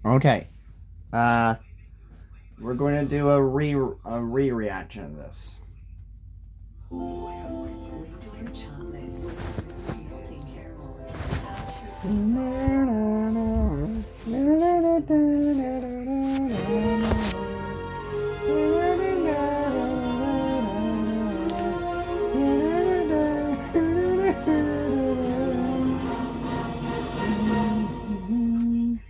Okay. Uh, we're going to do a reaction of this. Dark chocolate with smooth melting caramel and a touch of sea salt.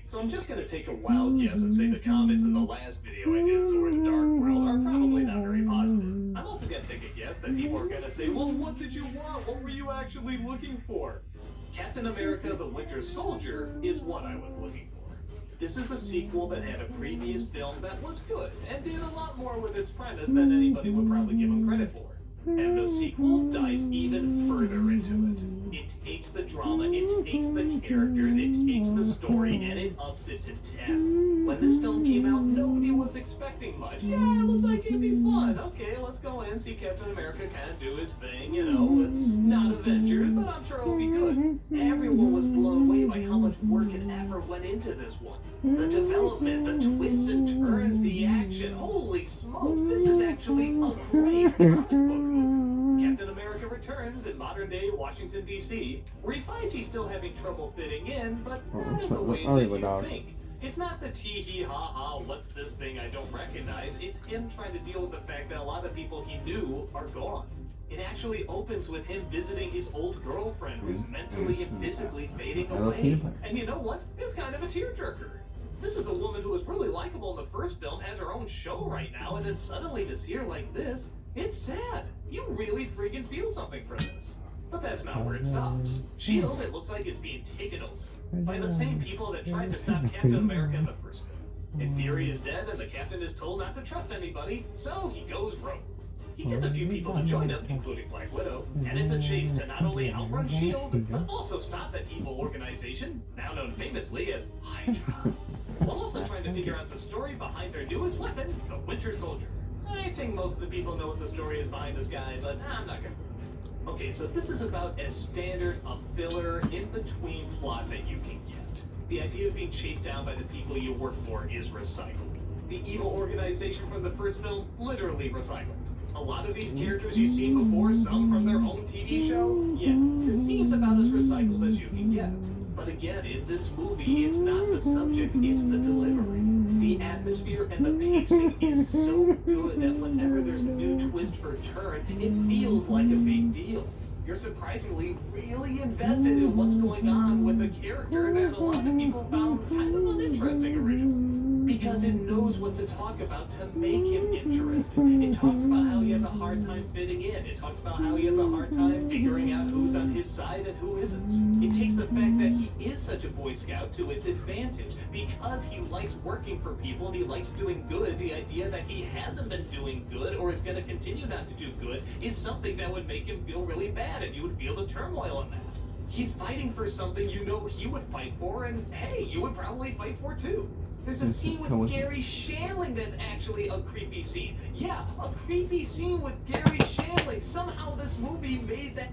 So I'm just going to take a wild guess and say the comments in the last video I did, Thor the Dark World, are probably not very positive. I'm also going to take a guess that people are going to say, well, what did you want? What were you actually looking for? Captain America the Winter Soldier is what I was looking for. This is a sequel that had a previous film that was good and did a lot more with its premise than anybody would probably give him credit for. And the sequel dives even further into it. It takes the drama, it takes the characters, it takes the story, and it ups it to 10. When this film came out, nobody was expecting much. Yeah, it looks like it'd be fun. Okay, let's go in, see Captain America kind of do his thing. You know, it's not Avengers, but I'm sure it'll be good. Everyone was blown away by how much work and effort went into this one. The development, the twists and turns, the action. Holy smokes, this is actually a great comic book movie. Captain America returns in modern-day Washington, D.C., where he finds he's still having trouble fitting in, but not in the ways that you think. It's not the tee-hee-ha-ha, what's this thing I don't recognize. It's him trying to deal with the fact that a lot of people he knew are gone. It actually opens with him visiting his old girlfriend who's mentally and physically fading away. And you know what? It's kind of a tearjerker. This is a woman who was really likable in the first film, has her own show right now, and then suddenly to see her like this, it's sad. You really freaking feel something from this. But that's not where it stops. S.H.I.E.L.D., it looks like it's being taken over by the same people that tried to stop Captain America in the first film. And Fury is dead, and the captain is told not to trust anybody, so he goes rogue. He gets a few people to join him, including Black Widow, and it's a chase to not only outrun S.H.I.E.L.D., but also stop that evil organization, now known famously as Hydra, while also trying to figure out the story behind their newest weapon, the Winter Soldier. I think most of the people know what the story is behind this guy, but I'm not gonna. Okay, so this is about as standard a filler in-between plot that you can get. The idea of being chased down by the people you work for is recycled. The evil organization from the first film, literally recycled. A lot of these characters you've seen before, some from their own TV show, yeah, this seems about as recycled as you can get. But again, in this movie, it's not the subject, it's the delivery. The atmosphere and the pacing is so good that whenever there's a new twist or turn, it feels like a big deal. You're surprisingly really invested in what's going on with a character that a lot of people found kind of uninteresting originally. Because it knows what to talk about to make him interesting. It talks about how he has a hard time fitting in. It talks about how he has a hard time figuring out who's on his side and who isn't. It takes the fact that he is such a Boy Scout to its advantage. Because he likes working for people and he likes doing good, the idea that he hasn't been doing good or is going to continue not to do good is something that would make him feel really bad, and you would feel the turmoil in that. He's fighting for something you know he would fight for, and hey, you would probably fight for too. There's a scene with Gary Shandling that's actually a creepy scene. Yeah, a creepy scene with Gary Shandling. Somehow this movie made that